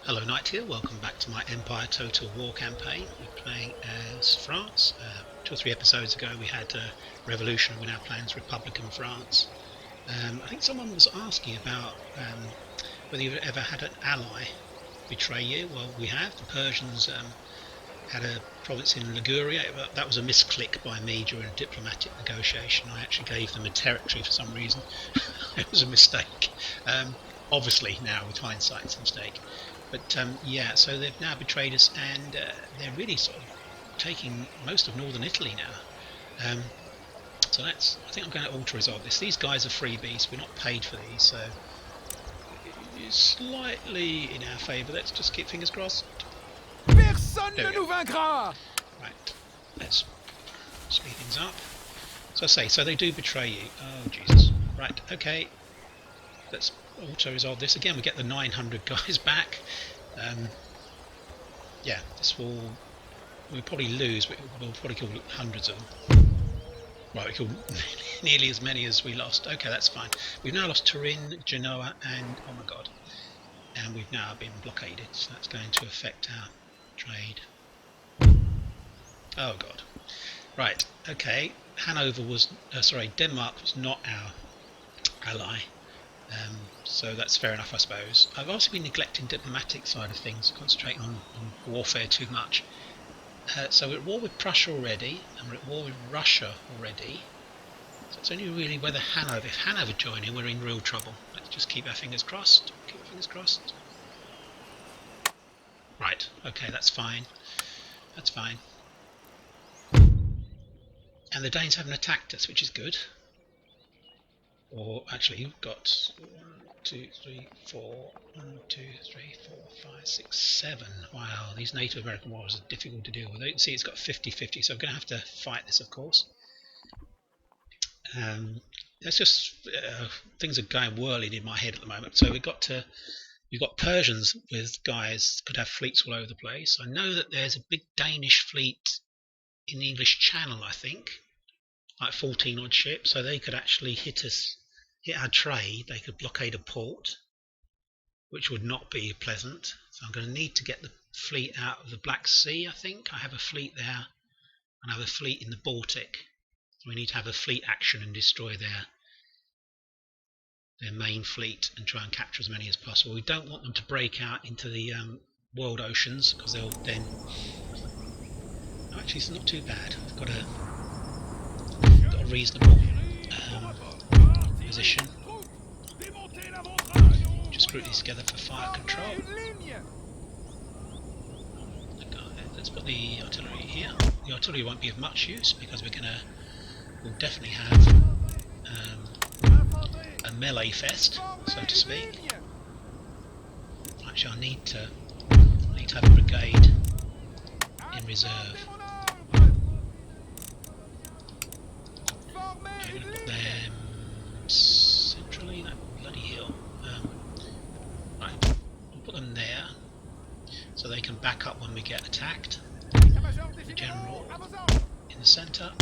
Hello Knight here, welcome back to my Empire Total War campaign. We're playing as France. 2 or 3 episodes ago we had Revolution, we're now playing as Republican France. I think someone was asking about whether you've ever had an ally betray you. Well, we have. The Persians had a province in Liguria. That was a misclick by me during a diplomatic negotiation. I actually gave them a territory for some reason. It was a mistake. Obviously now with hindsight it's a mistake. But yeah, so they've now betrayed us, and they're really sort of taking most of northern Italy now. So I think I'm going to auto-resolve this. These guys are freebies, we're not paid for these, so it's slightly in our favour. Let's just keep fingers crossed. Personne ne nous vaincra! Right, let's speed things up. So I say, so they do betray you. Oh Jesus. Right, okay. Let's auto-resolve this. Again, we get the 900 guys back. Yeah, we'll probably lose, but we'll probably kill hundreds of them. Right, we killed nearly as many as we lost. Okay, that's fine. We've now lost Turin, Genoa, and oh my god. And we've now been blockaded, so that's going to affect our trade. Oh god. Right, okay. Denmark was not our ally. So that's fair enough, I suppose. I've also been neglecting diplomatic side of things, concentrating on warfare too much. So we're at war with Prussia already, and we're at war with Russia already. So it's only really whether if Hanover join in, we're in real trouble. Let's just keep our fingers crossed. Keep our fingers crossed. Right, okay, that's fine. That's fine. And the Danes haven't attacked us, which is good. Or actually, you've got 1, 2, 3, 4, 1, 2, 3, 4, 5, 6, 7. Wow, these Native American wars are difficult to deal with. You can see it's got 50-50, so I'm going to have to fight this, of course. That's just things are going whirling in my head at the moment. So we've got Persians with guys could have fleets all over the place. I know that there's a big Danish fleet in the English Channel, I think. Like 14 odd ships, so they could actually hit our trade. They could blockade a port, which would not be pleasant. So I'm going to need to get the fleet out of the Black Sea. I think I have a fleet there, and I have a fleet in the Baltic. So we need to have a fleet action and destroy their main fleet and try and capture as many as possible. We don't want them to break out into the world oceans, because they'll then. Oh, actually, it's not too bad. I've got a reasonable position. Just group these together for fire control. Let's put the artillery here. The artillery won't be of much use because we'll definitely have a melee fest, so to speak. Actually, I need to have a brigade in reserve. I'm going to put them centrally, that bloody hill. Right, we'll put them there so they can back up when we get attacked. The general in the centre.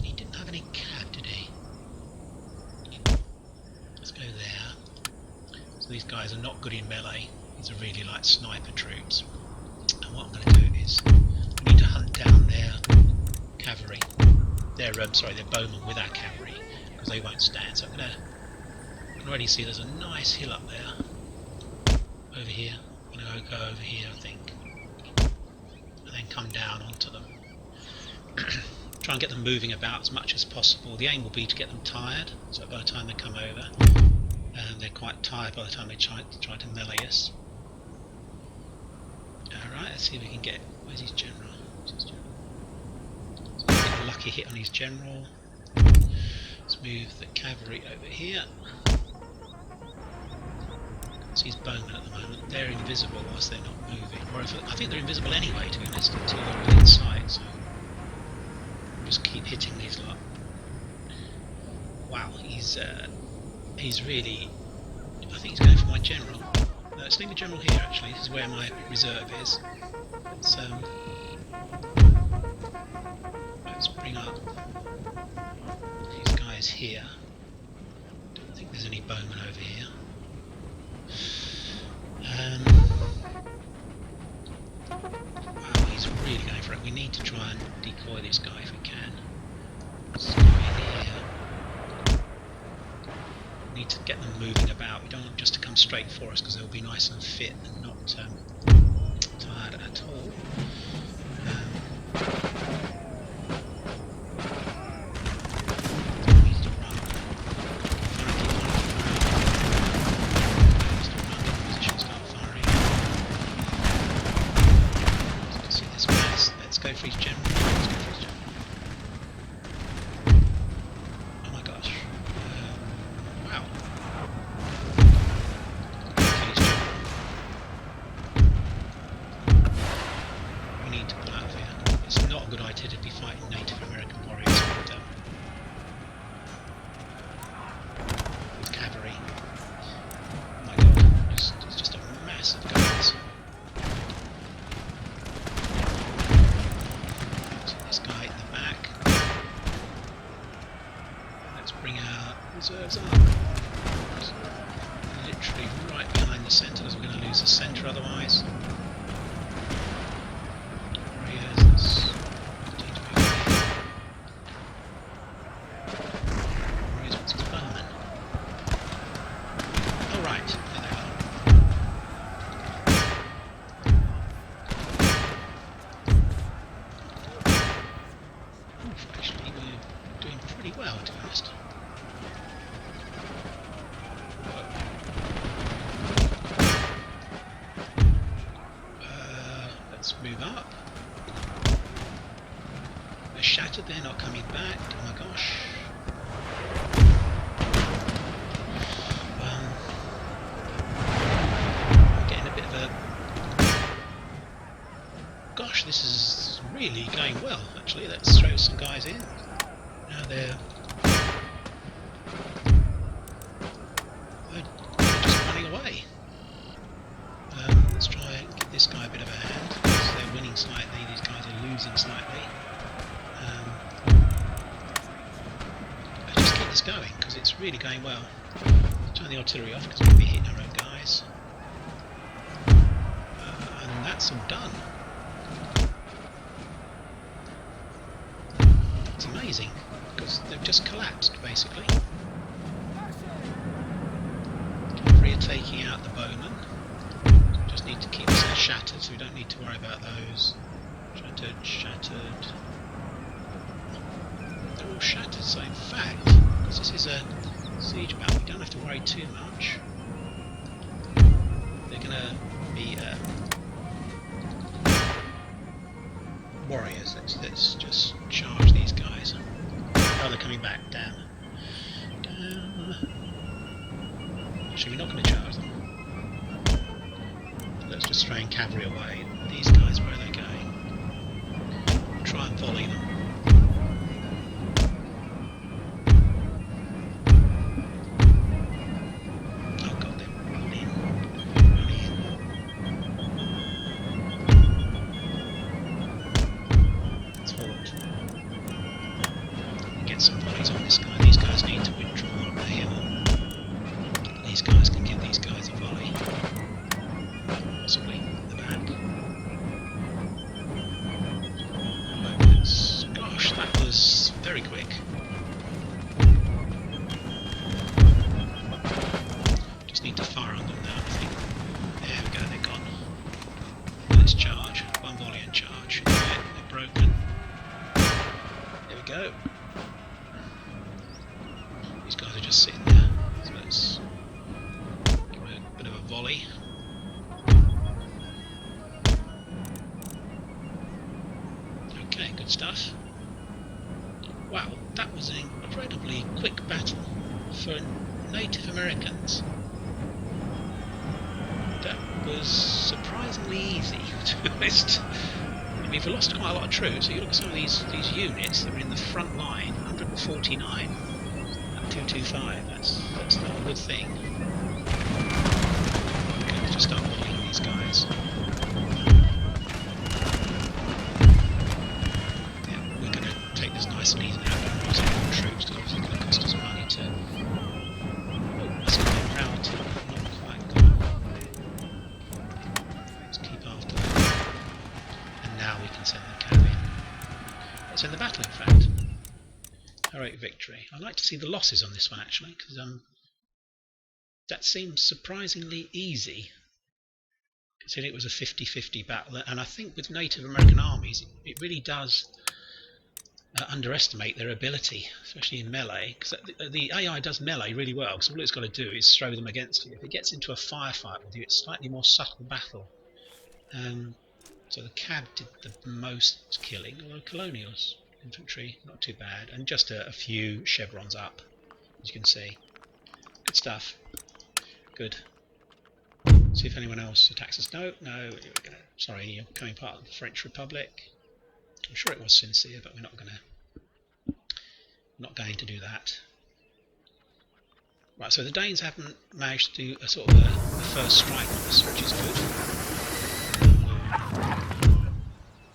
He didn't have any cav, did he? Let's go there. So these guys are not good in melee. These are really like sniper troops. And what I'm going to do is we need to hunt down their cavalry. They're bowmen with our cavalry, because they won't stand. So I can already see there's a nice hill up there. Over here. I'm going to go over here, I think. And then come down onto them. Try and get them moving about as much as possible. The aim will be to get them tired, so by the time they come over, they're quite tired by the time they try to melee us. Alright, let's see if we can get... Where's his general? A lucky hit on his general. Let's move the cavalry over here. See his bowmen at the moment. They're invisible whilst they're not moving. Or I think they're invisible anyway, to be honest, until they're within sight. So we'll just keep hitting these lot. Wow, he's really. I think he's going for my general. Let's leave the general here. Actually, this is where my reserve is. Let's bring up these guys here. Don't think there's any bowmen over here. Wow, he's really going for it. We need to try and decoy this guy if we can. Let's go in here. We need to get them moving about. We don't want them just to come straight for us because they'll be nice and fit and not tired at all. Go for his general. Let's go for his general. Oh my gosh. Wow. Kill his general. We need to pull out of here. It's not a good idea to be fighting Native American warriors with cavalry. Oh my god. It's just a mass of guns. Bring our reserves up. Literally right behind the centre, because we're going to lose the centre otherwise. Warriors, Warriors wants his bowman. Oh right, there they are. Oof, actually we're doing pretty well to be honest. Let's move up. They're shattered, they're not coming back. Oh my gosh. I'm getting a bit of a... Gosh, this is really going well, actually. Let's throw some guys in. Now they're just running away. Let's try and give this guy a bit of a hand. So they're winning slightly, these guys are losing slightly. Just keep this going because it's really going well. Turn the artillery off because we'll be hitting our own guys. And that's all done. It's amazing because they've just collapsed basically. Cavalry are taking out the bowmen. Just need to keep us shattered, so we don't need to worry about those. Shattered. They're all shattered, so in fact, because this is a siege battle, we don't have to worry too much. They're going to be warriors. Let's just charge these guys. Oh, they're coming back. Damn. Actually, we're not going to charge them. Let's just train cavalry away. These guys, where are they going? Try and volley them. Oh god, they're running. Let's forward. Get some volleys on this guy. These guys need to withdraw up the hill. These guys can give these guys a volley. Possibly the back. Gosh, that was very quick. Just need to fire on them now, I think. There we go, they're gone. Let's charge. One volley and charge. Yeah, they're broken. There we go. These guys are just sitting there. So let's give a bit of a volley. Okay, good stuff. Wow, that was an incredibly quick battle for Native Americans. That was surprisingly easy, to be honest. I mean, we've lost quite a lot of troops. So you look at some of these units that are in the front line, 149 and 225. That's not a good thing. Okay, let's just start volleying these guys. Take this nice and easy now, don't lose any more troops because obviously it's going to cost us money to... Oh, that's going to be proud to not quite go. Let's keep after them. points in the battle, in fact. Heroic victory. I'd like to see the losses on this one, actually, because that seems surprisingly easy, considering it was a 50-50 battle. And I think with Native American armies, it really does underestimate their ability, especially in melee, because the AI does melee really well, because all it's got to do is throw them against you. If it gets into a firefight with you, it's a slightly more subtle battle. So the cab did the most killing, although colonials, infantry, not too bad, and just a few chevrons up, as you can see. Good stuff. Good. See if anyone else attacks us. No, sorry, you're becoming part of the French Republic. I'm sure it was sincere, but we're not going to do that. Right, so the Danes haven't managed to do a sort of a first strike on us, which is good.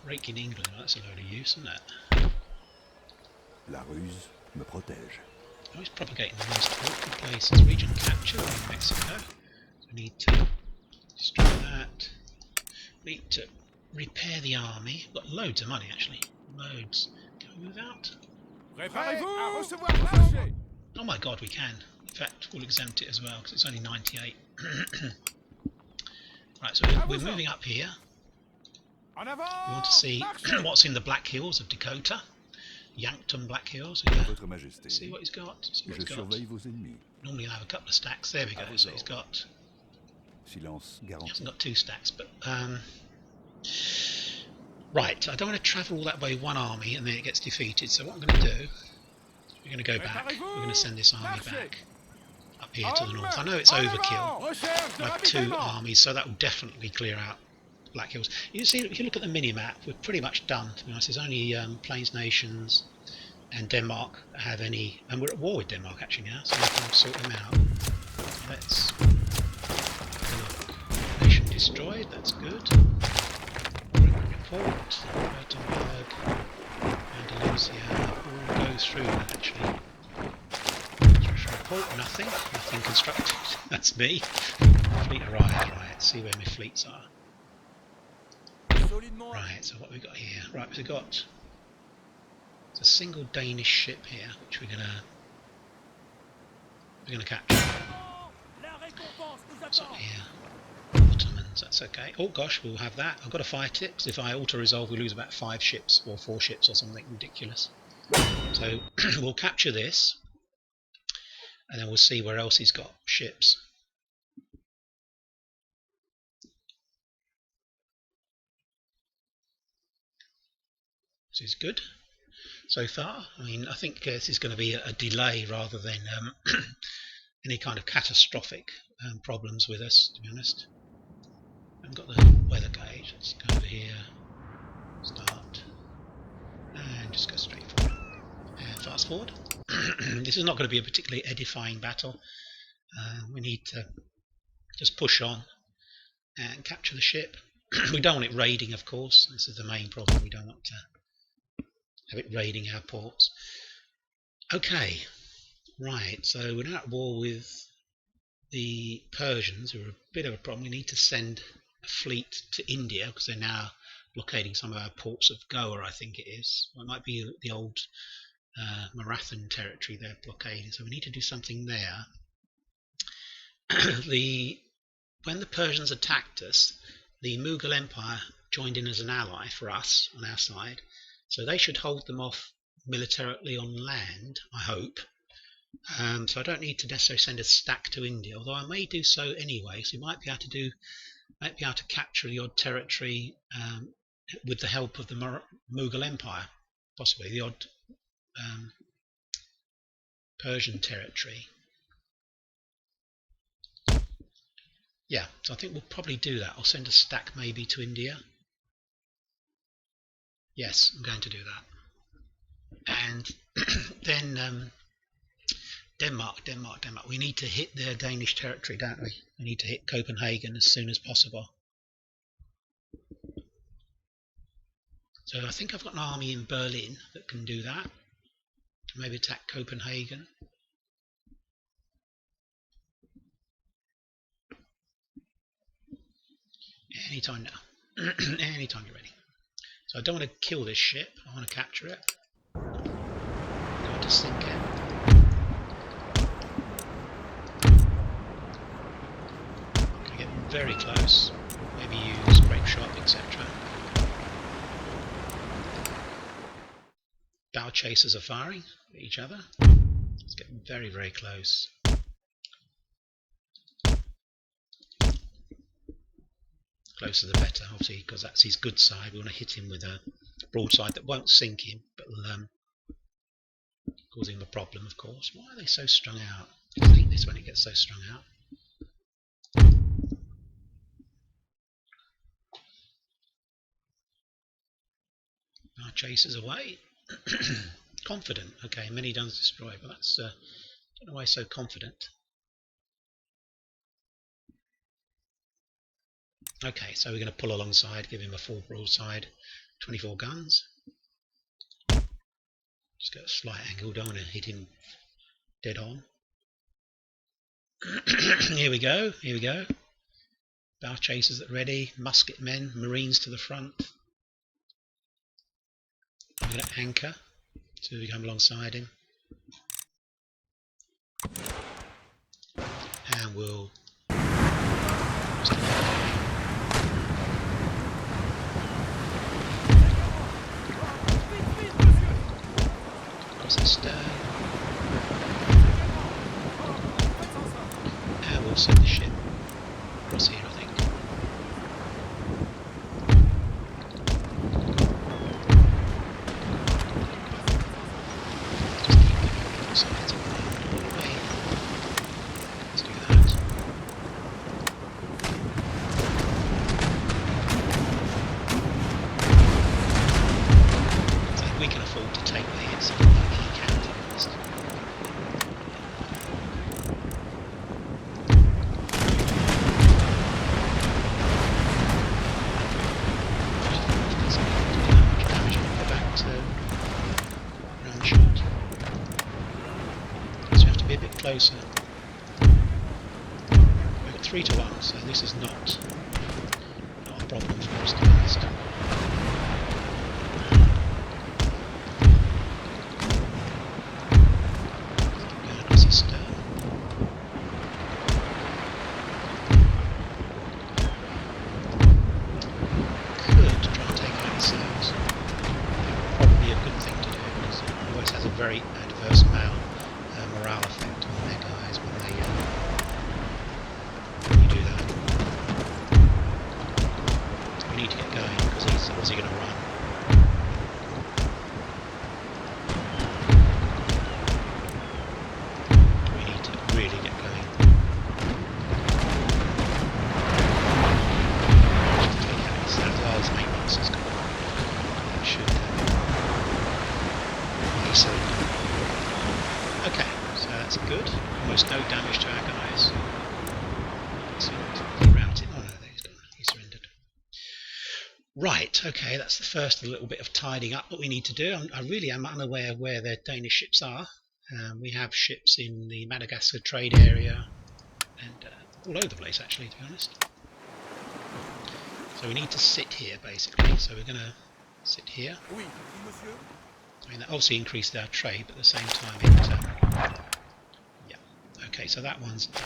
Rake in England, well, that's a load of use, isn't it? La ruse me protège. Oh, he's propagating the most awkward places. Region capture in Mexico. We need to destroy that. We need to repair the army. We've got loads of money, actually. Loads. Can we move out? Oh my god, we can. In fact, we'll exempt it as well, because it's only 98. Right, so we're moving up here. We want to see what's in the Black Hills of Dakota. Yankton Black Hills. Yeah. See what he's got. See what he's got. Normally I have a couple of stacks. There we go. So he's got. He hasn't got 2 stacks, but right. I don't want to travel all that way one army and then it gets defeated. So what I'm going to do, we're going to go back. We're going to send this army back up here to the north. I know it's overkill. I have 2 armies, so that will definitely clear out Black Hills. You see, if you look at the mini-map, we're pretty much done, to be honest. There's only Plains Nations and Denmark that have any, and we're at war with Denmark actually now, so we can sort them out. Let's look. Nation destroyed, that's good. Report, Württemberg, Andalusia, all go through that actually. Report, nothing constructed. That's me. Fleet arrived, right, let's see where my fleets are. Right, so what have we got here? Right, we've got a single Danish ship here, which we're gonna capture. What's up here? Ottomans, that's okay. Oh gosh, we'll have that. I've got to fight it, because if I auto-resolve we lose about 5 ships, or 4 ships or something ridiculous. So we'll capture this, and then we'll see where else he's got ships. This is good so far. I mean, I think this is going to be a delay rather than any kind of catastrophic problems with us, to be honest. I haven't got the weather gauge. Let's go over here, start, and just go straight forward. And fast forward. This is not going to be a particularly edifying battle. We need to just push on and capture the ship. We don't want it raiding, of course. This is the main problem. We don't want to have it raiding our ports. Okay, right, so we're now at war with the Persians, who are a bit of a problem. We need to send a fleet to India, because they're now blockading some of our ports of Goa, I think it is. Well, it might be the old Marathan territory they're blockading, so we need to do something there. When the Persians attacked us, the Mughal Empire joined in as an ally for us on our side, so they should hold them off militarily on land, I hope. So I don't need to necessarily send a stack to India, although I may do so anyway. So we might be able to capture the odd territory with the help of the Mughal Empire, possibly the odd Persian territory. Yeah, so I think we'll probably do that. I'll send a stack maybe to India. Yes, I'm going to do that. And then Denmark. We need to hit their Danish territory, don't we? We need to hit Copenhagen as soon as possible. So I think I've got an army in Berlin that can do that. Maybe attack Copenhagen. Anytime now. Anytime you're ready. So I don't want to kill this ship, I want to capture it. I want to sink it. I'm going to get very close, maybe use grape shot, etc. Bow chasers are firing at each other. Let's get very, very close. Closer the better, obviously, because that's his good side. We want to hit him with a broadside that won't sink him, but will cause him a problem, of course. Why are they so strung out? I hate this when it gets so strung out. Our chasers away. Confident. Okay, many guns destroyed, but that's I don't know why he's so confident. Okay, so we're going to pull alongside, give him a full broadside, 24 guns. Just get a slight angle, don't want to hit him dead on. Here we go, here we go. Bow chasers at ready, musket men, marines to the front. I'm going to anchor so we come alongside him. And we'll across the stern. And we'll set the ship across here, I think. Just keep going alongside all the way. Let's do that. I think we can afford to take the hits like he can, to be honest. Closer. We've got 3 to 1, so this is not a problem for us, to be honest. Going across his stern. Could try and take out the sails. Probably a good thing to do because it always has a very adverse morale effect on their guys when you do that. We need to get going because he's obviously going to run. We need to really get going. Take out his sails. Maintenance is gone. That should be so. Okay. So that's good. Almost no damage to our guys. So he routed. Oh no, he's done. He surrendered. Right, okay, that's the first little bit of tidying up that we need to do. I really am unaware of where the Danish ships are. We have ships in the Madagascar trade area and all over the place, actually, to be honest. So we need to sit here, basically. So we're going to sit here. I mean, that obviously increased our trade, but at the same time it... Okay, so that one's done.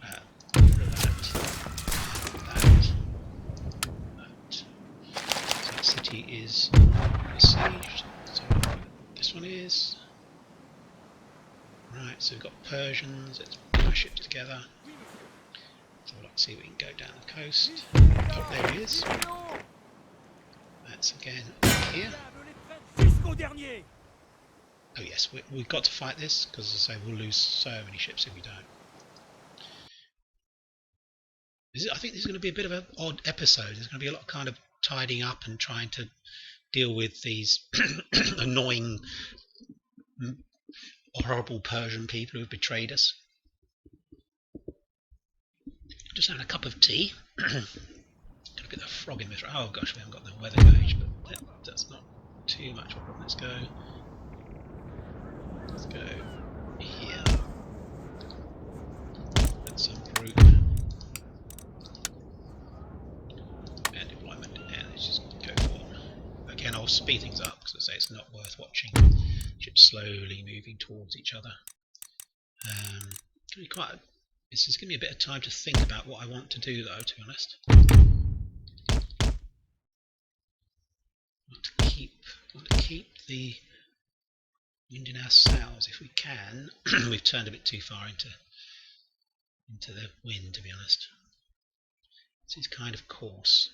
That. So that city is besieged. So this one is. Right, so we've got Persians. Let's put our ships together. So let's see if we can go down the coast. Oh, there he is. That's again here. Oh yes, we've got to fight this, because as I say, we'll lose so many ships if we don't. I think this is going to be a bit of an odd episode. There's going to be a lot of kind of tidying up and trying to deal with these annoying, horrible Persian people who have betrayed us. Just having a cup of tea. Got a bit of frog in this. Oh gosh, we haven't got the weather gauge, but that's not too much of a problem. Let's go here. Put some group. speed things up because I say it's not worth watching ships slowly moving towards each other. This is giving me a bit of time to think about what I want to do, though. To be honest, I want to keep the wind in our sails if we can. We've turned a bit too far into the wind, to be honest. This is kind of course.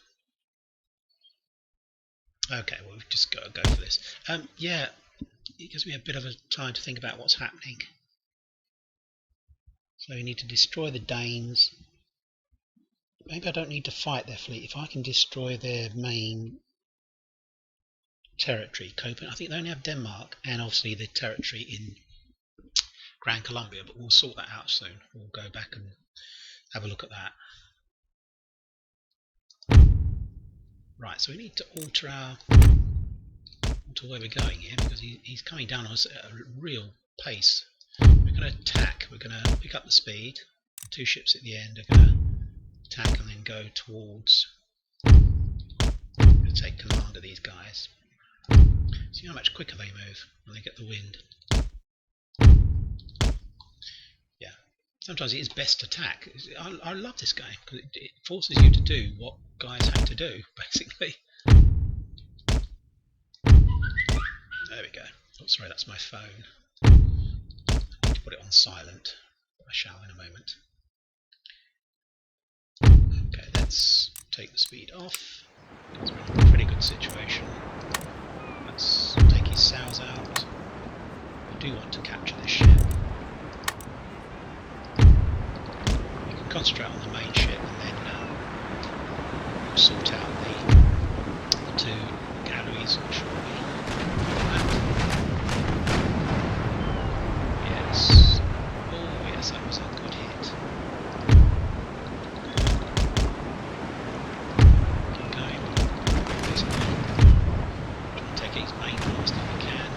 Okay, well, we've just got to go for this. Yeah, it gives me a bit of a time to think about what's happening. So we need to destroy the Danes. Maybe I don't need to fight their fleet. If I can destroy their main territory, Copenhagen, I think they only have Denmark and obviously the territory in Grand Columbia, but we'll sort that out soon. We'll go back and have a look at that. Right, so we need to alter where we're going here because he's coming down on us at a real pace. We're going to attack. We're going to pick up the speed. The two ships at the end are going to attack and then go towards. We'll take command of these guys. See how much quicker they move when they get the wind. Yeah, sometimes it is best to attack. I love this game because it forces you to do what guys have to do, basically. There we go. Oh, sorry, that's my phone. I need to put it on silent. I shall in a moment. Okay, let's take the speed off. We're in a pretty good situation. Let's take his sails out. We do want to capture this ship. We can concentrate on the main ship and then we'll sort out the two galleries shortly. Yes. Oh yes, that was a good hit. Keep going. Basically, try and take his main mast if we can.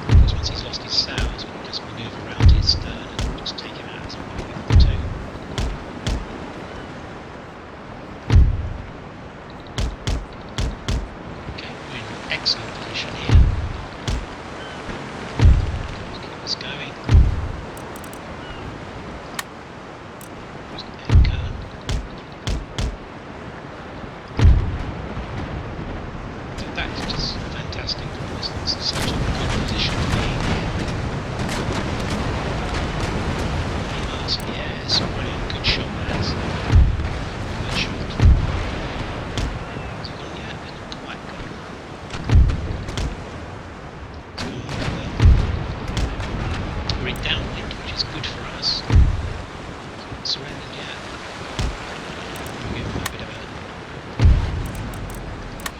Because once he's lost his sails, we can just manoeuvre around his stern and just take him out as we want to. Okay, we're in an excellent position here. Let's keep this going. Just anchor. That is just fantastic. This is such a good position to be in. Yes, brilliant. Good shot, lads. Good shot. Has it gone yet? It's not quite gone. It's gone well. We're in downwind, which is good for us. It's not surrendered yet. We'll give him a bit of a...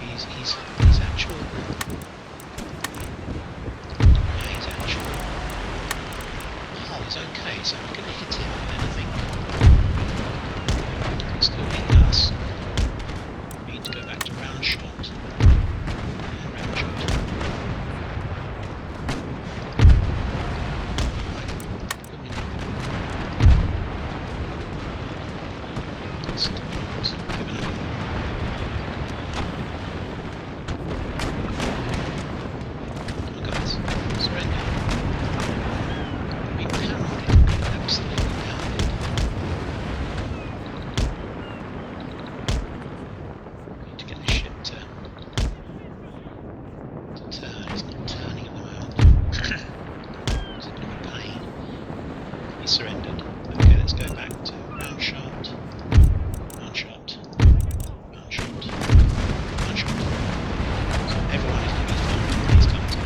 He's actual... Yeah, he's actual... hull is okay, so we can hit him with anything. He's still hitting us. We need to go back to round shot. Yeah, round shot. Right. Come on guys, surrender. We pounded, absolutely pounded. Need to get the ship to turn. It's not turning at the moment. It's a bit of a pain. He surrendered. Okay, let's go back to round shot. Round shot. Round shot. Round shot. So everyone is going to be fine. Please come to me.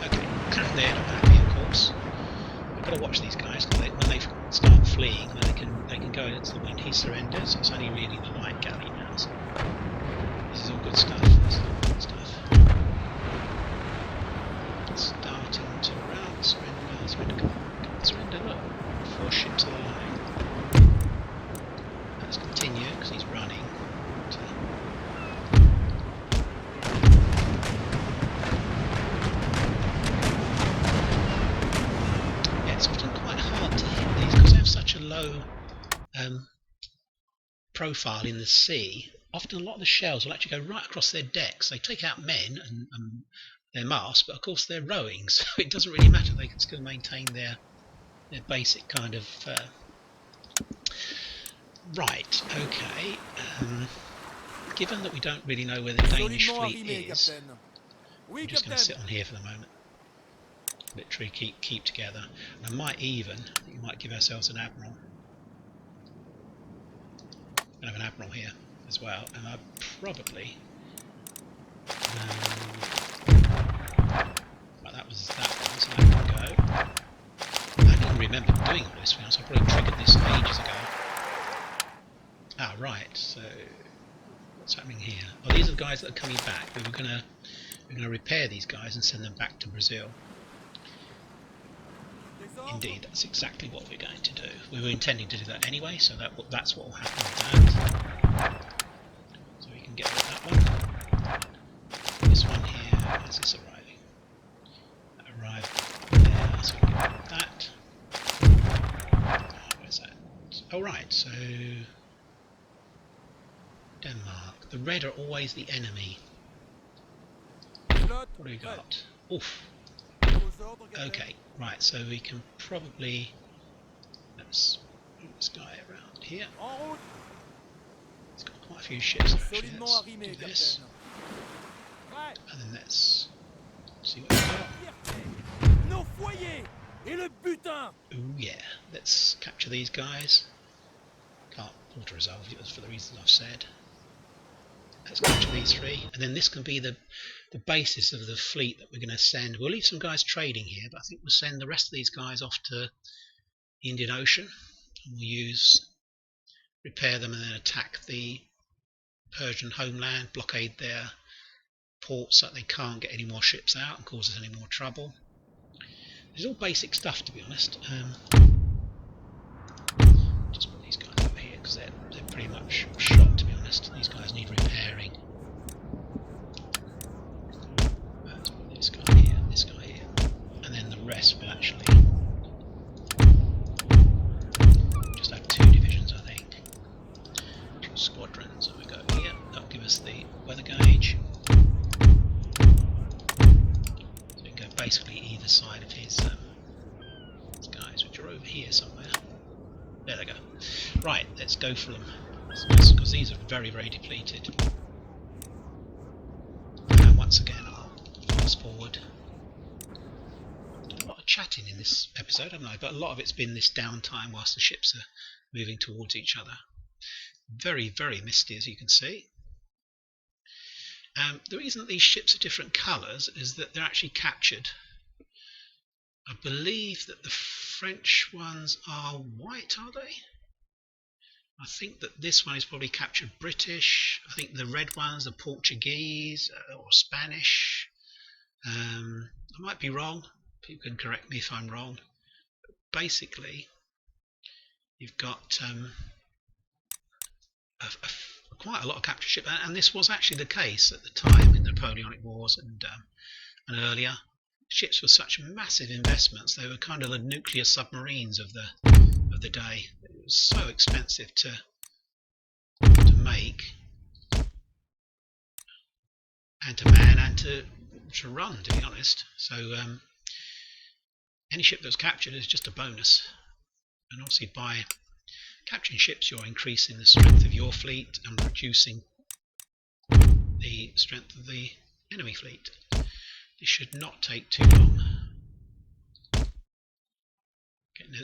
Okay, they're not happy, of course. I've got to watch these guys because when they start fleeing, then they can go into the wind. He surrenders. It's only really the light galley now. So this is all good stuff. This is all good stuff. Starting to round. Surrender. Surrender. Come on, surrender. Look, 4 ships are alive. Let's continue because he's running. low profile in the sea, often a lot of the shells will actually go right across their decks. They take out men and their masts, but of course they're rowing, so it doesn't really matter. They can still maintain their basic kind of right. Okay. Given that we don't really know where the Danish fleet is, I'm just going to sit on here for the moment. Literally keep together. And I might even, I think we might give ourselves an admiral. I have an admiral here as well, and I probably right, that was that one, so that can go. I didn't remember doing all this, so I probably triggered this ages ago. Ah, right. So what's happening here? Oh, these are the guys that are coming back. We're gonna repair these guys and send them back to Brazil. Indeed, that's exactly what we're going to do. We were intending to do that anyway, so that's what will happen with that. So we can get rid of that one. This one here, where's this arriving? That arrived there, so we can get rid of that. Where's that? Oh right, so Denmark. The red are always the enemy. What do we got? Oof. Okay, right, so we can probably, let's move this guy around here. It's got quite a few ships actually. Let's do this. And then let's see what we've got. Ooh yeah, let's capture these guys. Can't auto-resolve it for the reasons I've said. Let's capture these three, and then this can be the basis of the fleet that we're going to send. We'll leave some guys trading here, but I think we'll send the rest of these guys off to the Indian Ocean, and we'll repair them and then attack the Persian homeland, blockade their ports so that they can't get any more ships out and cause us any more trouble. It's all basic stuff, to be honest. Just put these guys over here because they're pretty much shot, to be honest. These guys need repairing. Let's put this guy here, and then the rest will actually just have 2 divisions, I think. 2 squadrons, and we go here. That'll give us the weather gauge. So we can go basically either side of his guys, which are over here somewhere. There they go. Right, let's go for them. Because these are very, very depleted. And once again, I'll fast forward. A lot of chatting in this episode, haven't I? But a lot of it's been this downtime whilst the ships are moving towards each other. Very, very misty, as you can see. The reason that these ships are different colours is that they're actually captured. I believe that the French ones are white, are they? I think that this one is probably captured British. I think the red ones are Portuguese or Spanish. I might be wrong. People can correct me if I'm wrong. But basically, you've got quite a lot of captured ships, and this was actually the case at the time in the Napoleonic Wars and earlier. Ships were such massive investments; they were kind of the nuclear submarines of the day. It was so expensive to make and to man and to run, to be honest. So any ship that was captured is just a bonus, and obviously by capturing ships you're increasing the strength of your fleet and reducing the strength of the enemy fleet. This should not take too long.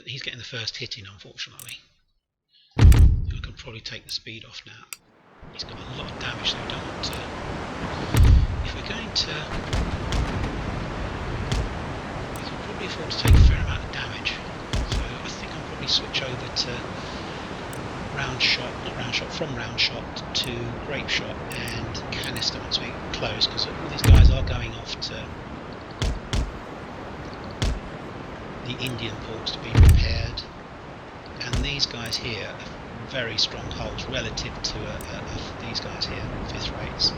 He's getting the first hit in, unfortunately. I can probably take the speed off now. He's got a lot of damage, so we don't want to. If we're going to, we can probably afford to take a fair amount of damage. So I think I'll probably switch over to from round shot to grape shot and canister once we get close, because all these guys are going off to the Indian ports to be repaired, and these guys here are very strong hulls relative to these guys here, 5th rates.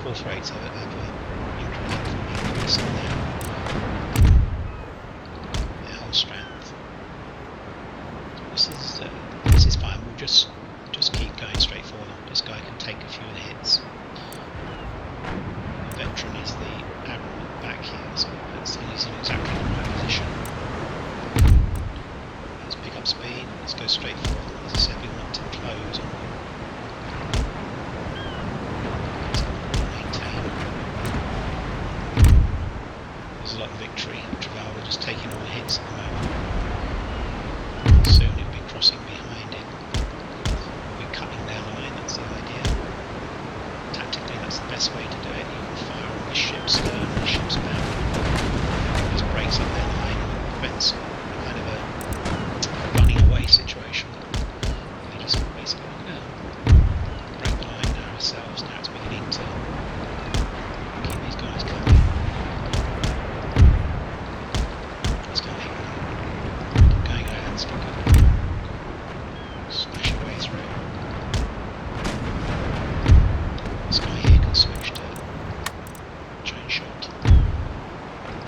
4th rates have a increase on their hull strength. this is fine. We'll just keep going straight forward. This guy can take a few of the hits. The veteran is the admiral at the back here, so he's in exactly the right position. Let's pick up speed. Let's go straight forward. As I said, we want to close on. Maintain. There's a lot of victory. Trafalgar just taking all the hits at the moment. Soon it'll be crossing behind it. We'll be cutting their line, that's the idea. Tactically, that's the best way to do it. You can fire on the ship's stern and the ship's bow. Just breaks up their line and prevents kind of a running away situation. We just basically break the line now ourselves. Now it's beginning to keep these guys coming. Let's go ahead. Keep going ahead. Let's keep going. Smash your way through. This guy here can switch to chain shot.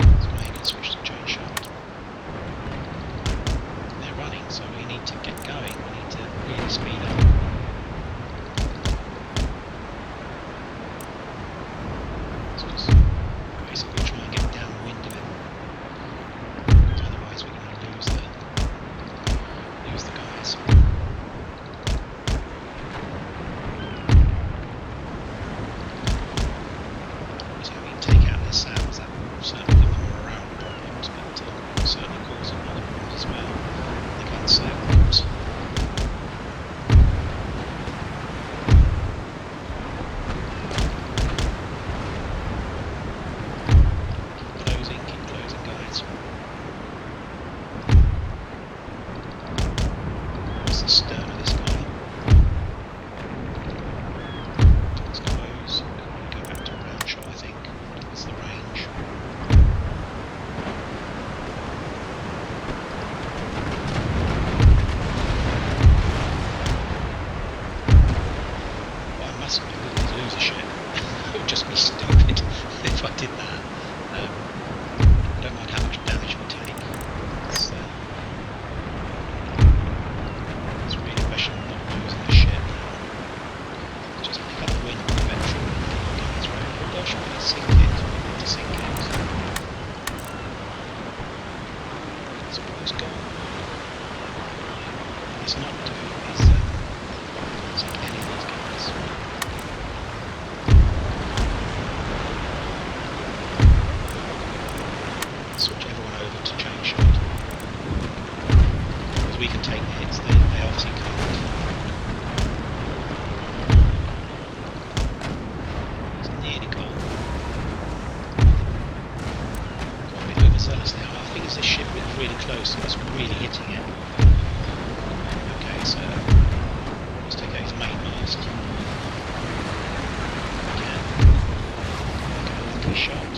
This guy here can switch to chain shot. They're running, so we need to get going. We need to really speed up. So just basically try and get downwind of it. Otherwise we're going to lose the guys. So we can take out their sails. That will certainly give them morale problems, but certainly cause them other problems as well. The gun sail problems. Keep closing guys. What's the stern of this guy? Let's close. Go back to a round shot, I think. That's the range. What I mustn't do is lose a ship. It would just be stupid if I did that. I don't mind how much damage we take. It's really a question of not losing the ship. Just pick up the wind with the veteran and keep going through. Oh gosh, we need to sink it. We need to sink it. It's almost gone. What it's not doing is sink any of these guys. Switch everyone over to chain shot. Because we can take the hits, they obviously can't. It's nearly gone. Got a bit overzealous now. I think it's this ship that's really close, so it's really hitting it. Okay, so let's take out his main mast. Again. Okay, lucky shot.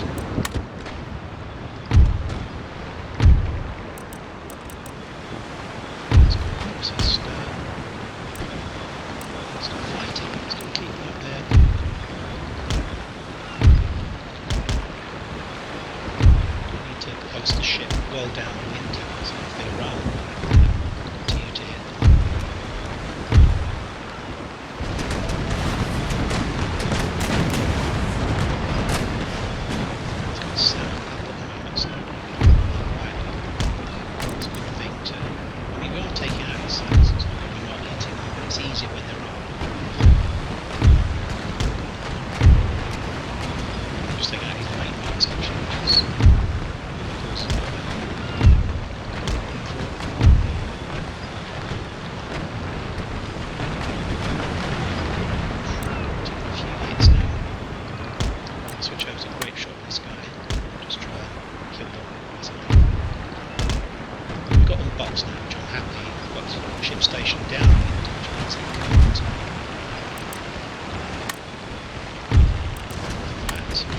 The ship well downwind, so if they run, continue to hit them. It's got sound up at the moment, so right. It's a good thing to. I mean, we are taking out his sails, it's not that we're not hitting them, but it's easier when they're up. Just taking out his main mast actually, which is. Switch over to a great shot with this guy. Just try and kill them easily. We've got all the box now, which I'm happy. We've got the ship station down, which means it can't. That's 58.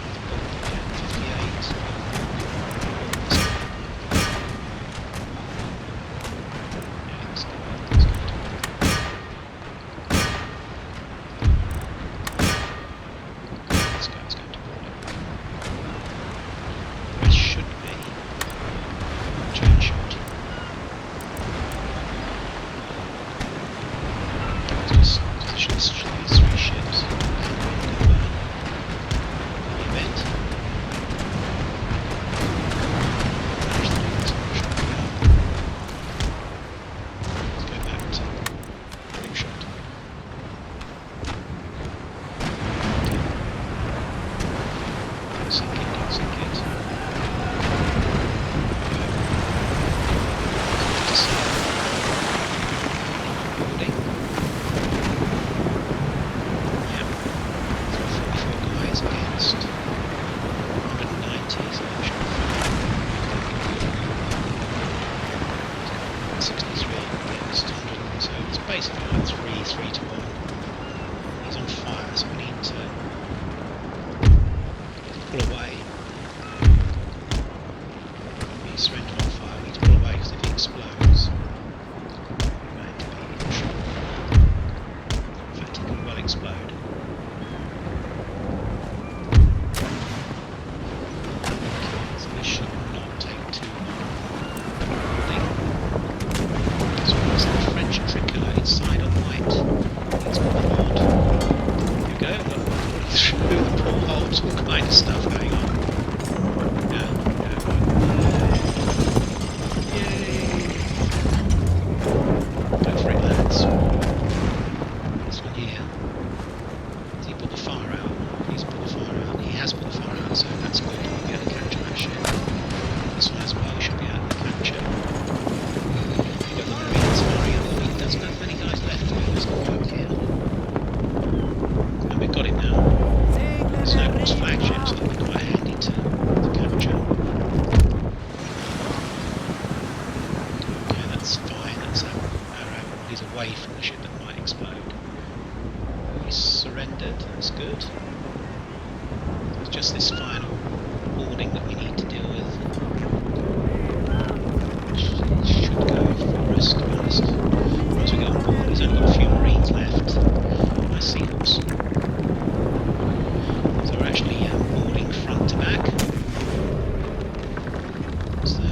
these three ships and the event. Let's go back to quick shot. Sink it. Building. Yep. 44 guys against 190, so that should be fine. 63 against 100, so it's basically like 3 to 1. He's on fire, so we need to pull away. He's surrendered on fire, we need to pull away because if he explodes, we're going to be in trouble. In fact, he could well explode. So this should not take too long. So what's that French tricolor inside on white? It's mod. There you go, through the portholes, all kind of stuff going on. Yeah. Yay! Go for it, lads. This one here. Has he put the fire out? He's put the fire out. He has put the fire out, so that's good. We'll be able to capture that ship. This one as well, we should be able to capture. We've got the Marines firing, although he doesn't have many guys left to do this work here. And we've got him now. Snowball's flagship, so that'll be quite handy to capture. Okay, that's fine, that's our arrow. He's away from the ship that might explode. He's surrendered, that's good. It's just this final boarding that we need to deal with. Which should go for us, to be honest. Once we get on board, he's only got a few Marines left. Nice seals. So we're actually boarding front to back. So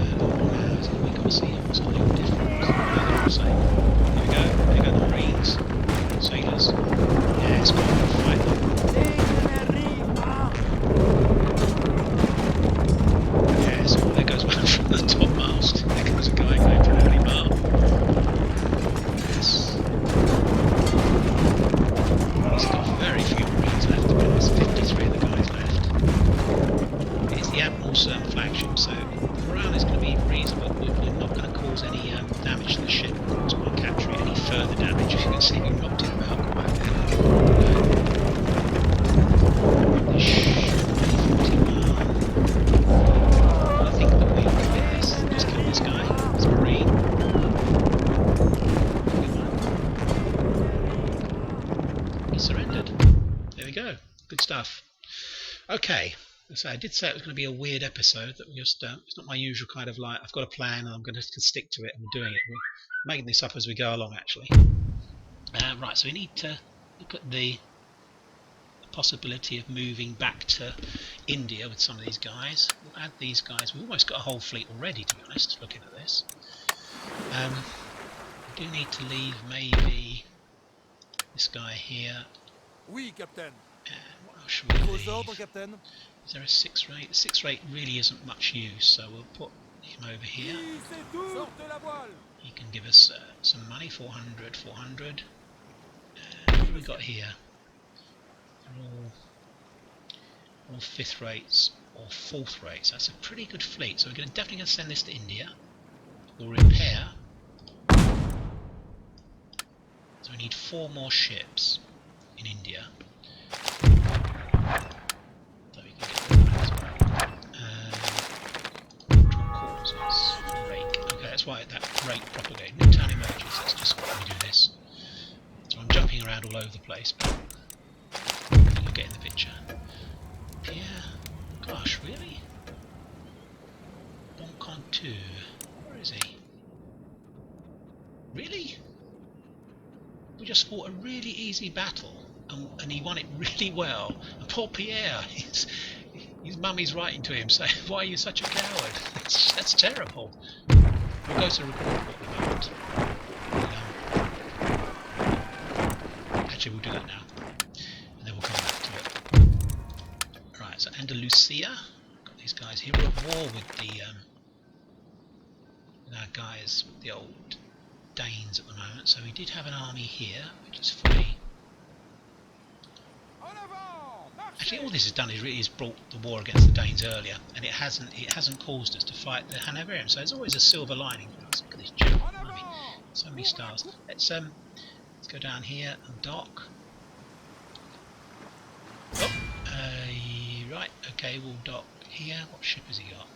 we've got seals, a little different. So there we go, there go the Marines, sailors. Yeah, it's got to fight them. Yeah, so there goes one from the topmast. There goes a guy going for an early bar. Yes. He's got very few Marines left, to be honest. 53 of the guys left. It's the Admiral's flagship, so the morale is going to be reasonable. We're not going to cause any damage to the ship. We're not going to capture it any further damage. As you can see, we've knocked it about quite well. This should be 40 mile. I think that we can get this. Just kill this guy. This Marine. He surrendered. There we go. Good stuff. Okay. So I did say it was going to be a weird episode. That we just it's not my usual kind of like I've got a plan and I'm going to stick to it and we're doing it. We're making this up as we go along, actually. Right. So we need to look at the possibility of moving back to India with some of these guys. We'll add these guys. We've almost got a whole fleet already, to be honest, looking at this. We do need to leave maybe this guy here. Oui, Captain. What else should we Vos leave? ordres, Captain. Is there a 6 rate? The 6 rate really isn't much use, so we'll put him over here. Oui, c'est tout. Sortez la voile. He can give us some money, 400, 400. What have we got here? They're all 5th rates or 4th rates. That's a pretty good fleet, so we're definitely going to send this to India. We'll repair. So we need 4 more ships in India. So we can get that as well. Rake. Okay, that's why that rake propagated. New town emerges. Let's just quickly do this. So I'm jumping around all over the place, but you're getting the picture. Yeah. Gosh, really? Bon Contour. Where is he? Really? We just fought a really easy battle, and he won it really well. And poor Pierre, his mummy's writing to him saying, "Why are you such a coward?" That's terrible. We'll go to the report at the moment. Actually, we'll do that now, and then we'll come back to it. Right, so Andalusia. Got these guys here. We're at war with our guys, the old Danes at the moment. So we did have an army here, which is fully. Actually, all this has done is really brought the war against the Danes earlier, and it hasn't caused us to fight the Hanoverians. So there's always a silver lining for us. Look at this German army, so many stars. Let's go down here and dock. Oh, right, okay, we'll dock here. What ship has he got?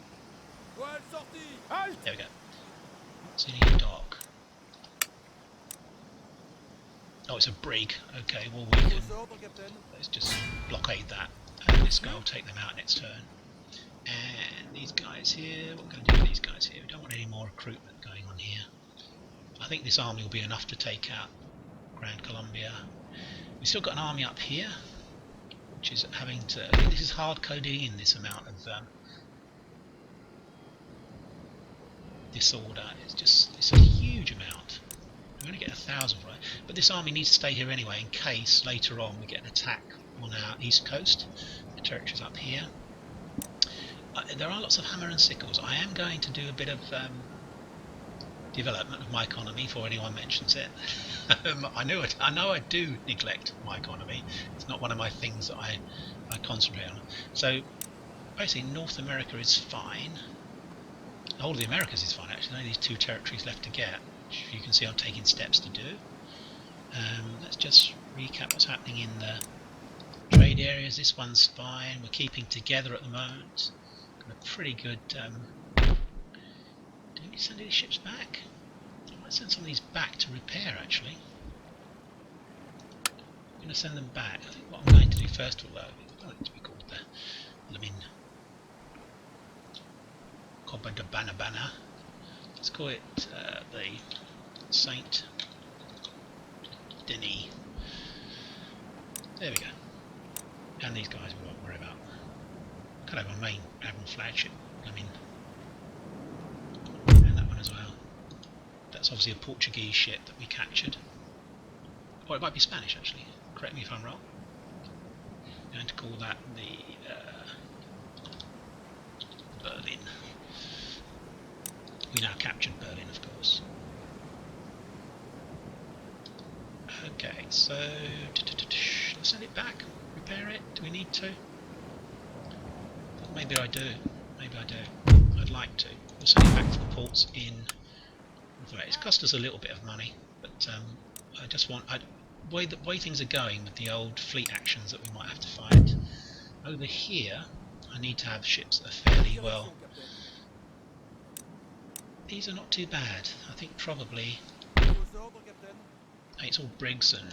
There we go. So you need a dock. Oh, it's a brig. Okay, well we can. Let's just blockade that. And this guy will take them out next turn. And these guys here. What we're going to do with these guys here? We don't want any more recruitment going on here. I think this army will be enough to take out Grand Colombia. We've still got an army up here, which is having to. I think this is hard coding in this amount of disorder. It's a huge amount. We're going to get 1,000 for it, but this army needs to stay here anyway in case later on we get an attack on our east coast. The territory's up here. There are lots of hammer and sickles. I am going to do a bit of development of my economy before anyone mentions it. I know I do neglect my economy. It's not one of my things that I concentrate on. So basically North America is fine. The whole of the Americas is fine actually. There's only these 2 territories left to get, which you can see I'm taking steps to do. Let's just recap what's happening in the trade areas. This one's fine. We're keeping together at the moment. Got a pretty good. Do we send any ships back? I might send some of these back to repair actually. I'm going to send them back. I think what I'm going to do first of all, I want it to be called the Coba de Banabana. Let's call it the Saint Denis. There we go. And these guys we won't worry about. Could have a main admiral flagship. And that one as well. That's obviously a Portuguese ship that we captured. Or it might be Spanish actually. Correct me if I'm wrong. I'm going to call that the Berlin. We now captured Berlin, of course. Okay, so let's send it back. Repair it. Do we need to? Maybe I do. Maybe I do. I'd like to. We'll send it back to the ports in. It's cost us a little bit of money, but I just want. The way things are going with the old fleet actions that we might have to fight over here, I need to have ships that are fairly well. These are not too bad. I think probably it's all brigs and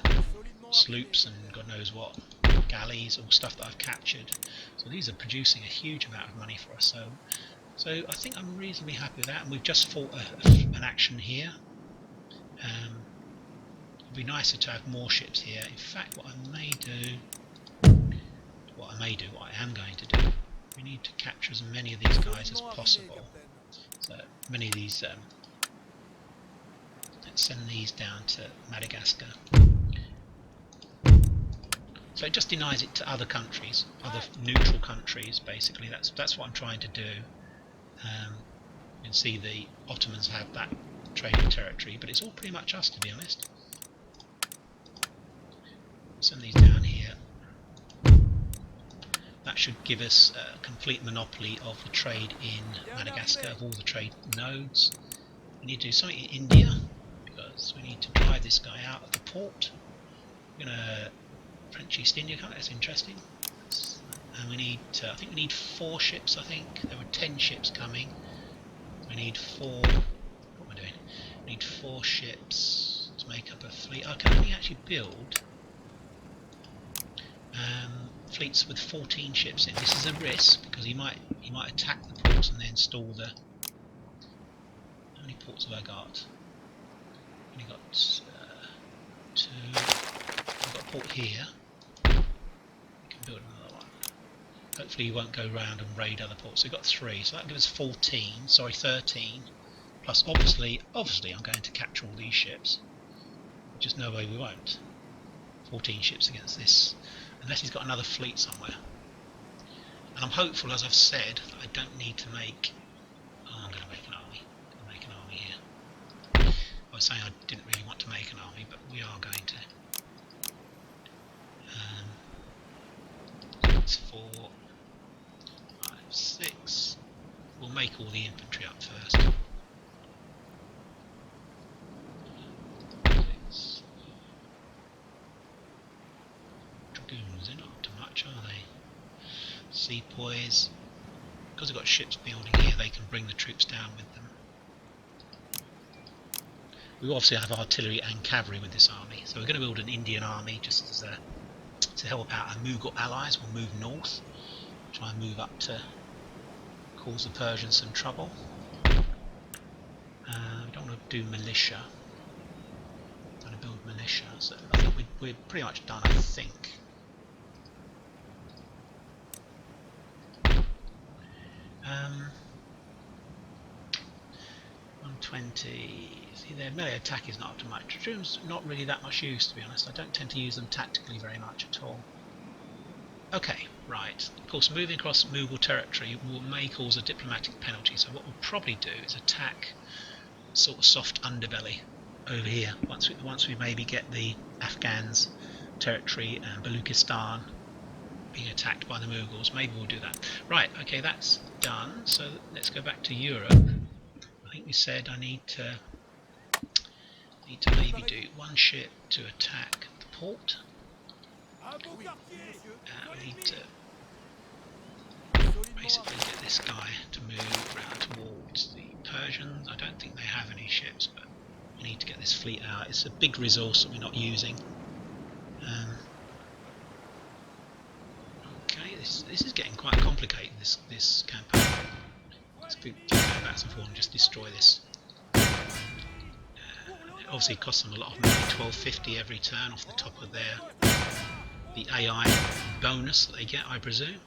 sloops and God knows what, galleys, all stuff that I've captured. So these are producing a huge amount of money for us. So I think I'm reasonably happy with that. And we've just fought an action here. It'd be nicer to have more ships here. In fact, what I am going to do, we need to capture as many of these guys as possible. So many of these, let's send these down to Madagascar. So it just denies it to other countries, other neutral countries. Basically, that's what I'm trying to do. You can see the Ottomans have that trading territory, but it's all pretty much us, to be honest. Send these down here. That should give us a complete monopoly of the trade in Madagascar, of all the trade nodes. We need to do something in India, because we need to drive this guy out of the port. We're going to French East India Company, that's interesting. And we need, I think we need 4 ships, I think. There were 10 ships coming. We need 4, what am I doing? We need 4 ships to make up a fleet. I can only actually build fleets with 14 ships in. This is a risk because he might attack the ports and then stall the. How many ports have I got? I've only got 2. I've got a port here. We can build another one. Hopefully he won't go round and raid other ports. So we've got 3, so that gives us 14. Sorry, 13. Plus, obviously, I'm going to capture all these ships. Just no way we won't. 14 ships against this, unless he's got another fleet somewhere. And I'm hopeful, as I've said, that I don't need to make... Oh, I'm going to make an army. I'm going to make an army here. I was saying I didn't really want to make an army, but we are going to. It's 4, 5, 6. We'll make all the infantry up first. 6. Dragoons, they're not up to much, are they? Sepoys. Because they've got ships building here, they can bring the troops down with them. We obviously have artillery and cavalry with this army, so we're going to build an Indian army just as to help out our Mughal allies. We'll move north, try and move up to cause the Persians some trouble. We don't want to do militia. We're going to build militia, so I think we're pretty much done, I think. 120. See, their melee attack is not up to much. Dragoons not really that much use, to be honest. I don't tend to use them tactically very much at all. Okay, right. Of course, moving across Mughal territory may cause a diplomatic penalty, so what we'll probably do is attack sort of soft underbelly over here. Once we maybe get the Afghans territory and Baluchistan being attacked by the Mughals, maybe we'll do that. Right, okay, that's done. So let's go back to Europe. I think we said I need to maybe do one ship to attack the port. We need to basically get this guy to move around towards the Persians. I don't think they have any ships, but we need to get this fleet out. It's a big resource that we're not using. Okay, this is getting quite complicated, this campaign. Let's go back and forth and just destroy this. It obviously costs them a lot of money, 1250 every turn off the top of the AI bonus that they get, I presume.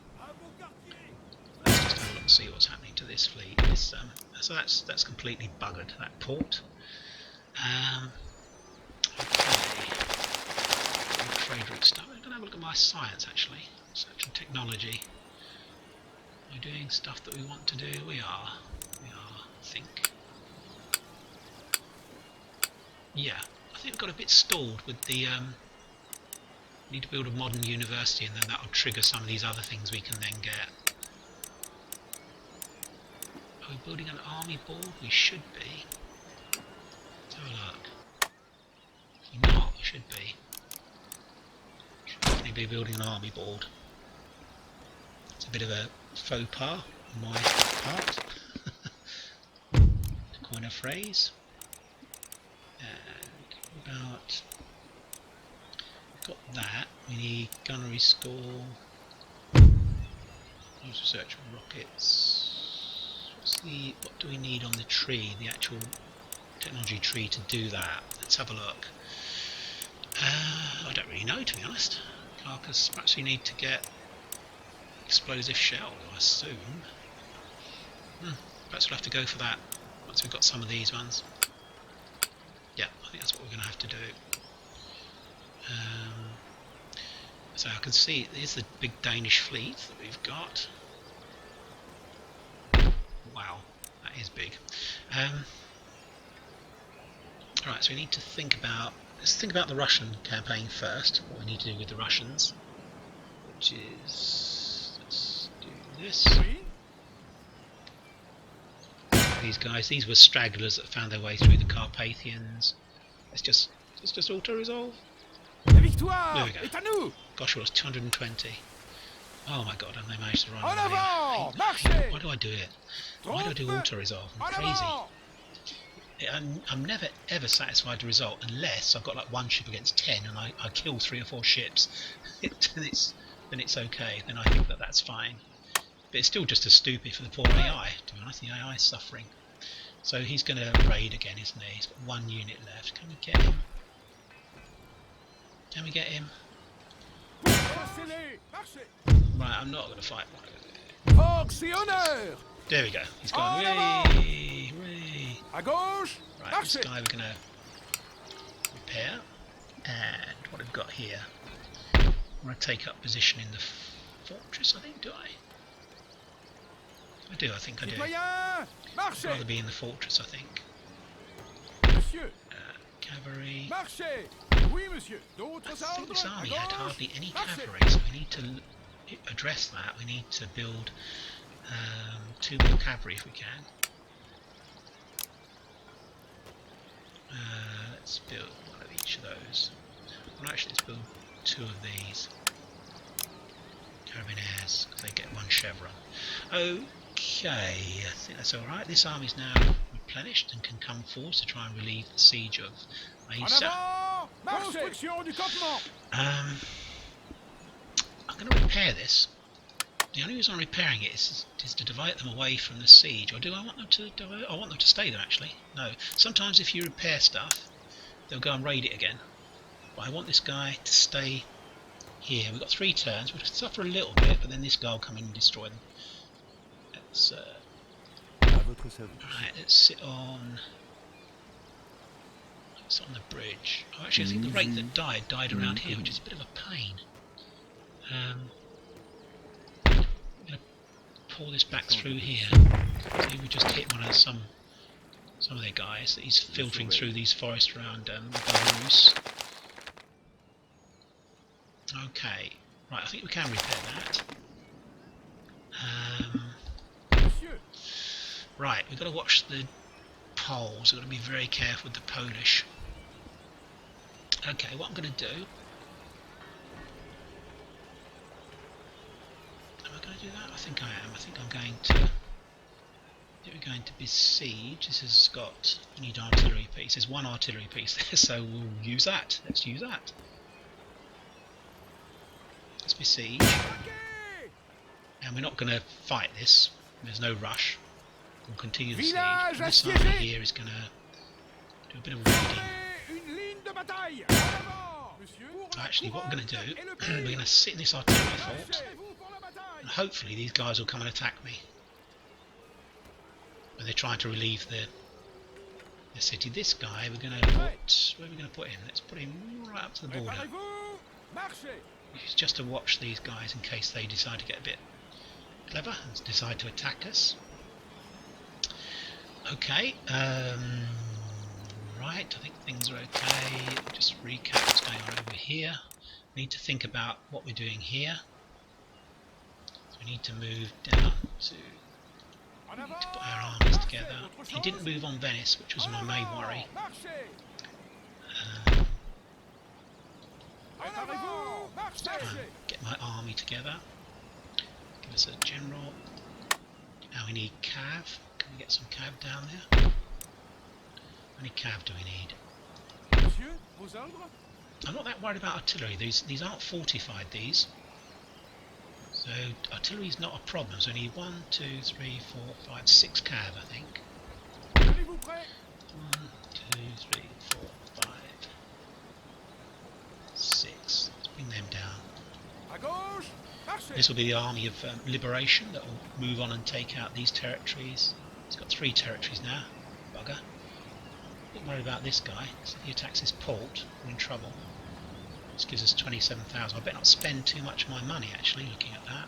Let's just have a look and see what's happening to this fleet. So that's completely buggered, that port. Okay. Trade route stuff. I'm going to have a look at my science actually. Search and technology. Are we doing stuff that we want to do? We are, I think. Yeah, I think we've got a bit stalled with the need to build a modern university, and then that'll trigger some of these other things we can then get. Are we building an army board? We should be. Let's have a look. If we're not, we should be. Should definitely be building an army board. It's a bit of a faux pas on my part. To coin a phrase. And about got that. We need gunnery score. Use research rockets. What do we need on the tree? The actual technology tree to do that. Let's have a look. I don't really know, to be honest. Carcass. Perhaps we need to get explosive shell, I assume. Perhaps we'll have to go for that once we've got some of these ones. Yeah, I think that's what we're going to have to do. So I can see there's the big Danish fleet that we've got. Wow, that is big. Alright, so we need to think about... Let's think about the Russian campaign first, what we need to do with the Russians. Which is... Let's do this. These guys, these were stragglers that found their way through the Carpathians. Let's just auto-resolve. La victoire There we go. est à nous. Gosh, it was 220. Oh my god, and they managed to run En away. avant, marchez. Why do I do it? Why do I do auto-resolve? I'm crazy. I'm never ever satisfied with the result unless I've got like one ship against 10 and I kill 3 or 4 ships. then it's okay. Then I think that's fine. But it's still just as stupid for the poor AI, to be honest. The AI is suffering. So he's going to raid again, isn't he? He's got 1 unit left. Can we get him? Can we get him? Right, I'm not going to fight. Force et honneur. There we go. He's gone. Hooray! À gauche. Right, this guy we're going to repair. And what I've got here, I want to take up position in the fortress, I think, do I? I do, I think I do. Citoyens, I'd marchez! rather be in the fortress, I think. Monsieur, Cavalry. marchez! Oui, monsieur. I D'autres think this ordres? À army had gauche, hardly any marchez! cavalry, so we need to address that. We need to build 2 more cavalry if we can. Let's build 1 of each of those. Well, actually, let's build 2 of these. Carabiniers, because they get 1 chevron. Okay, I think that's alright. This army's now replenished and can come forward to try and relieve the siege of En Aissa. avant! Construction du campement! I'm going to repair this. The only reason I'm repairing it is to divert them away from the siege. Or do I want them to divert? I want them to stay there, actually. No. Sometimes if you repair stuff, they'll go and raid it again. But I want this guy to stay here. We've got 3 turns. We'll suffer a little bit, but then this guy will come in and destroy them. Let's, À votre service. right, let's sit on... It's on the bridge. Oh, actually, I think the rate that died around here, which is a bit of a pain. I'm going to pull this back through here. See, we just hit some of their guys. That he's filtering through these forests around Belarus. Okay, right. I think we can repair that. Monsieur, Right, we've got to watch the Poles. We've got to be very careful with the Polish. Okay, what I'm going to do... Am I going to do that? I think I am. I think I'm going to... We're going to besiege. This has got... We need artillery piece. There's 1 artillery piece there, so we'll use that. Let's use that. Let's besiege. attaquez! And we're not going to fight this. There's no rush. We'll continue the siege. Village This army assiégé! here is going to do a bit of raiding. Une ligne de bataille! En avant! Monsieur, pour la Actually, what we're going to couronne do, et le we're pays! going to sit in this artillery fort, Lâchez-vous pour la bataille! and hopefully these guys will come and attack me when they're trying to relieve the city. This guy, we're going to put... Where are we going to put him? Let's put him right up to the border. Préparez-vous! Marchez! It's just to watch these guys in case they decide to get a bit clever and decide to attack us. Okay, right, I think things are okay. Just recap what's going on over here. We need to think about what we're doing here. So we need to move down to... En We need avant! to put our armies Marchez! together. Autre He didn't chose? move on Venice, which was En my main avant! worry. Marchez! Um, Préparez-vous! Marchez! get my army together. Give us a general. Now we need cav. Can we get some cav down there? How many cav do we need? Monsieur, vos ordres? I'm not that worried about artillery. These aren't fortified, these. So artillery's not a problem. So we need 1, 2, 3, 4, 5, 6 cav, I think. Tenez-vous prêts? 1, 2, 3, 4, 5, 6. Let's bring them down. À gauche! Marchez! This will be the army of liberation that will move on and take out these territories. It's got 3 territories now. Bugger. Don't worry about this guy. So if he attacks this port, we're in trouble. This gives us 27,000. I better not spend too much of my money actually looking at that.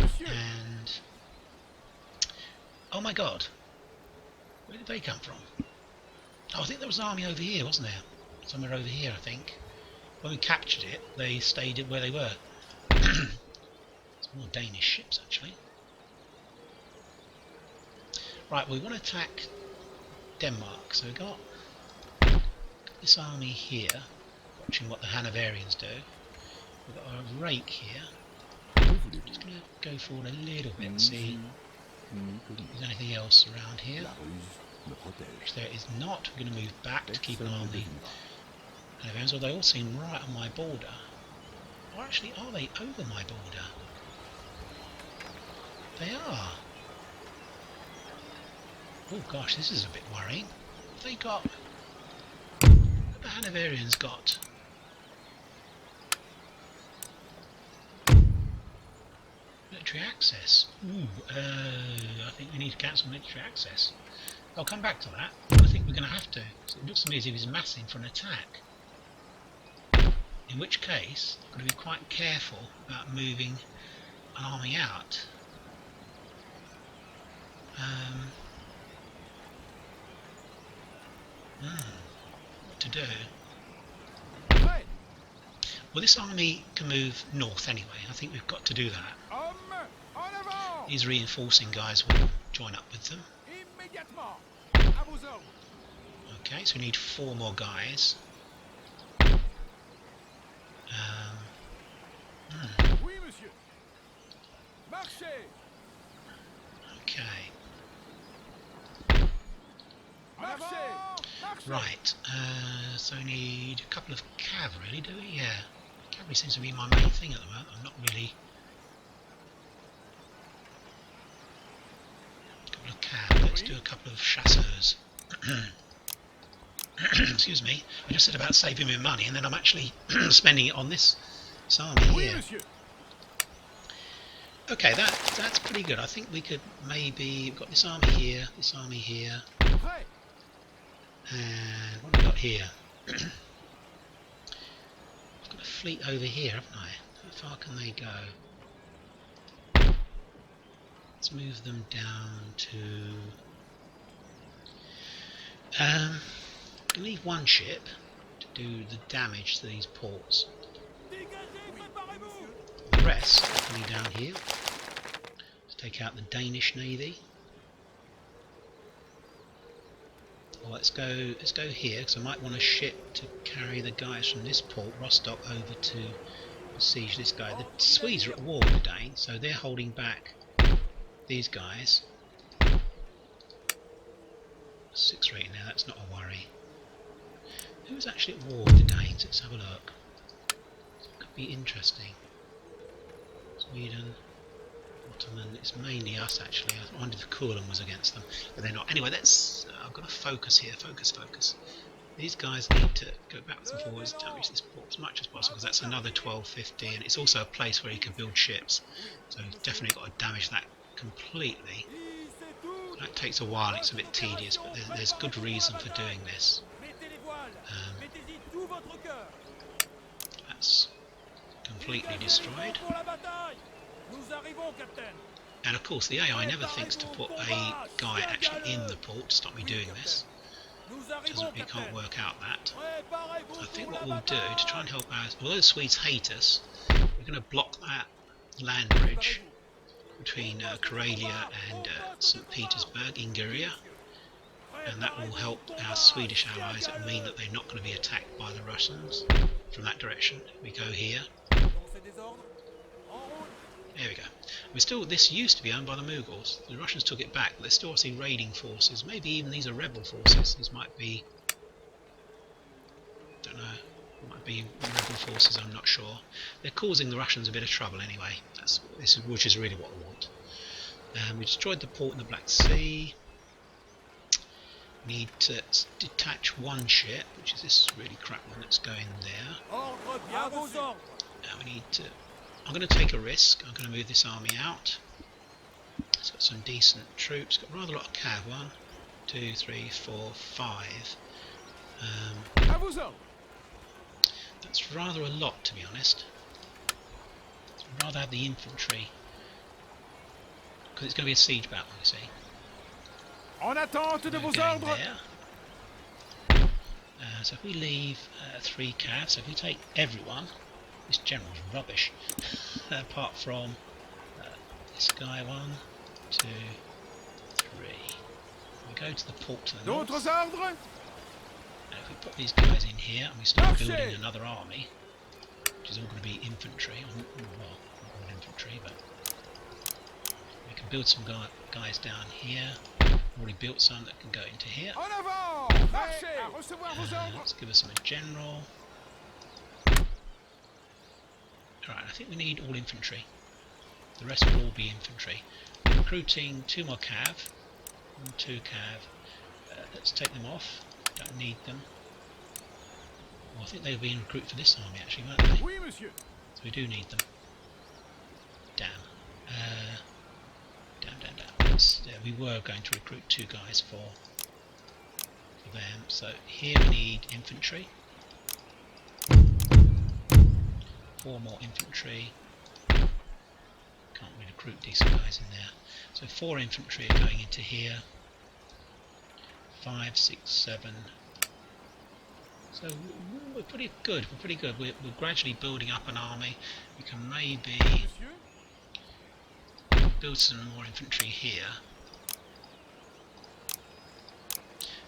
Monsieur! And oh my god, where did they come from? Oh, I think there was an army over here, wasn't there? Somewhere over here, I think. When we captured it, they stayed where they were. It's more Danish ships actually. Right, we want to attack Denmark, so we've got this army here, watching what the Hanoverians do. We've got a rake here. Just going to go forward a little bit and see if there's anything else around here. La ruse me protège. Which there is not. We're going to move back to keep an eye on the Hanoverians, although they all seem right on my border. Or actually, are they over my border? They are. Oh gosh, this is a bit worrying. They got... What the Hanoverians got? Military access. Ooh, I think we need to cancel military access. I'll come back to that. I think we're going to have to. So it looks to me as if he's massing for an attack. In which case, I've got to be quite careful about moving an army out. What to do? Prêt. Well, this army can move north anyway. I think we've got to do that. Hommes, en avant. These reinforcing guys will join up with them. Immédiatement. À vos ordres. Okay, so we need 4 more guys. Oui, monsieur. Marchez. Okay, Marchez. Marchez. right. So we need a couple of cav, really, do we? Yeah. Cavalry seems to be my main thing at the moment. I'm not really. A couple of cav. Let's do a couple of chasseurs. Excuse me. I just said about saving me money, and then I'm actually spending it on this army Oui, here. monsieur. Okay, that's pretty good. I think we could maybe. We've got this army here, Prêt. and what have we got here? I've got a fleet over here, haven't I? How far can they go? Let's move them down to. Leave one ship to do the damage to these ports. Dégagez, préparez-vous. The rest coming down here. Let's take out the Danish navy. Well, let's go here because I might want a ship to carry the guys from this port, Rostock, over to siege this guy. The Swedes are at war with the Danes, so they're holding back these guys. 6 rating now, that's not a worry. Who's actually at war with the Danes? Let's have a look. Could be interesting. Sweden, Ottoman, it's mainly us actually. I wondered if Coulon was against them, but they're not. Anyway, let's. I've got to focus here. Focus. These guys need to go backwards and forwards, damage this port as much as possible, because that's another 1250, and it's also a place where you can build ships. So you've definitely got to damage that completely. That takes a while. It's a bit tedious, but there's good reason for doing this. That's completely destroyed. And of course the AI never thinks to put a guy actually in the port to stop me doing this. It can't work out that. I think what we'll do to try and help out, although the Swedes hate us, we're going to block that land bridge between Karelia and St. Petersburg, Ingria, and that will help our Swedish allies. It will mean that they're not going to be attacked by the Russians from that direction. We go here. There we go. This used to be owned by the Mughals. The Russians took it back, but they're still obviously raiding forces. Maybe even these are rebel forces. These might be, don't know, might be rebel forces, I'm not sure. They're causing the Russians a bit of trouble anyway, which is really what we want. We destroyed the port in the Black Sea. We need to detach one ship, which is this really crap one that's going there. We need to... I'm going to take a risk. I'm going to move this army out. It's got some decent troops. Got rather a lot of cav. 1, 2, 3, 4, 5. That's rather a lot, to be honest. I'd rather have the infantry, because it's going to be a siege battle, you see. En attente de vos ordres. So if we leave 3 cav, so if we take everyone, this general's rubbish, apart from this guy. 1, 2, 3. We go to the port to the north. D'autres ordres. And if we put these guys in here and we start building another army, which is all going to be infantry, well, not all infantry, but we can build some guys down here. Already built some that can go into here. En avant. Marchez. À recevoir vos ordres. Let's give us some in general. Alright, I think we need all infantry. The rest will all be infantry. We're recruiting 2 more cav. 1, 2 cav. Let's take them off. Don't need them. Well, I think they'll be in recruit for this army actually, won't they? Oui, monsieur. So we do need them. Damn. Damn. We were going to recruit 2 guys for them. So here we need infantry. 4 more infantry. Can't really recruit decent guys in there. So 4 infantry are going into here. 5, 6, 7. So we're pretty good. We're pretty good. We're gradually building up an army. We can maybe Monsieur? build some more infantry here.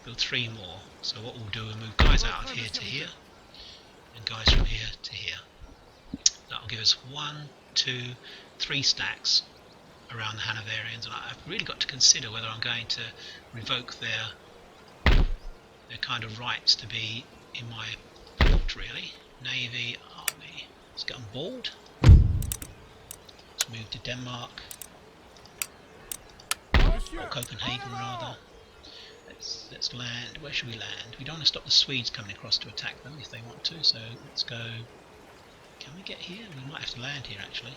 Build 3 more. So what we'll do, we'll move guys out of here to here, and guys from here to here. That'll give us 1, 2, 3 stacks around the Hanoverians, and I've really got to consider whether I'm going to revoke their kind of rights to be in my port, really. Navy, army. Let's get on board. Let's move to Denmark, Monsieur? or Copenhagen rather. Let's land. Where should we land? We don't want to stop the Swedes coming across to attack them if they want to, so let's go. Can we get here? We might have to land here actually.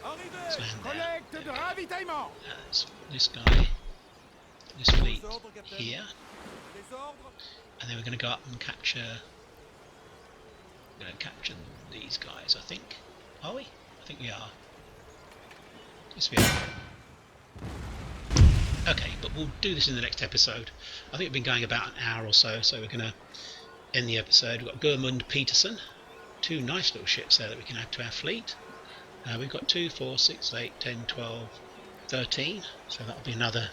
Let's land there. Collecte de ravitaillement. This guy, this fleet here, and then we're going to go up and capture. We're going to capture these guys, I think. Are we? I think we are. Yes, we are. Okay, but we'll do this in the next episode. I think we've been going about an hour or so, so we're going to end the episode. We've got Gudmund Peterson, 2 nice little ships there that we can add to our fleet. We've got 2, 4, 6, 8, 10, 12, 13, so that'll be another.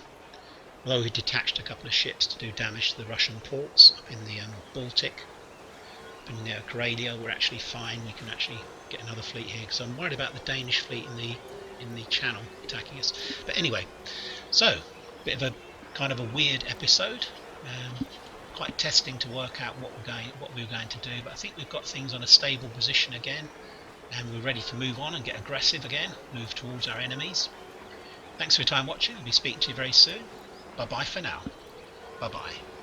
Although we detached a couple of ships to do damage to the Russian ports up in the Baltic, up in Karelia, we're actually fine. We can actually get another fleet here, because I'm worried about the Danish fleet in the channel attacking us. But anyway, so bit of a kind of a weird episode, quite testing to work out what we were going to do. But I think we've got things on a stable position again, and we're ready to move on and get aggressive again, move towards our enemies. Thanks for your time watching. I'll be speaking to you very soon. Bye bye for now. Bye bye.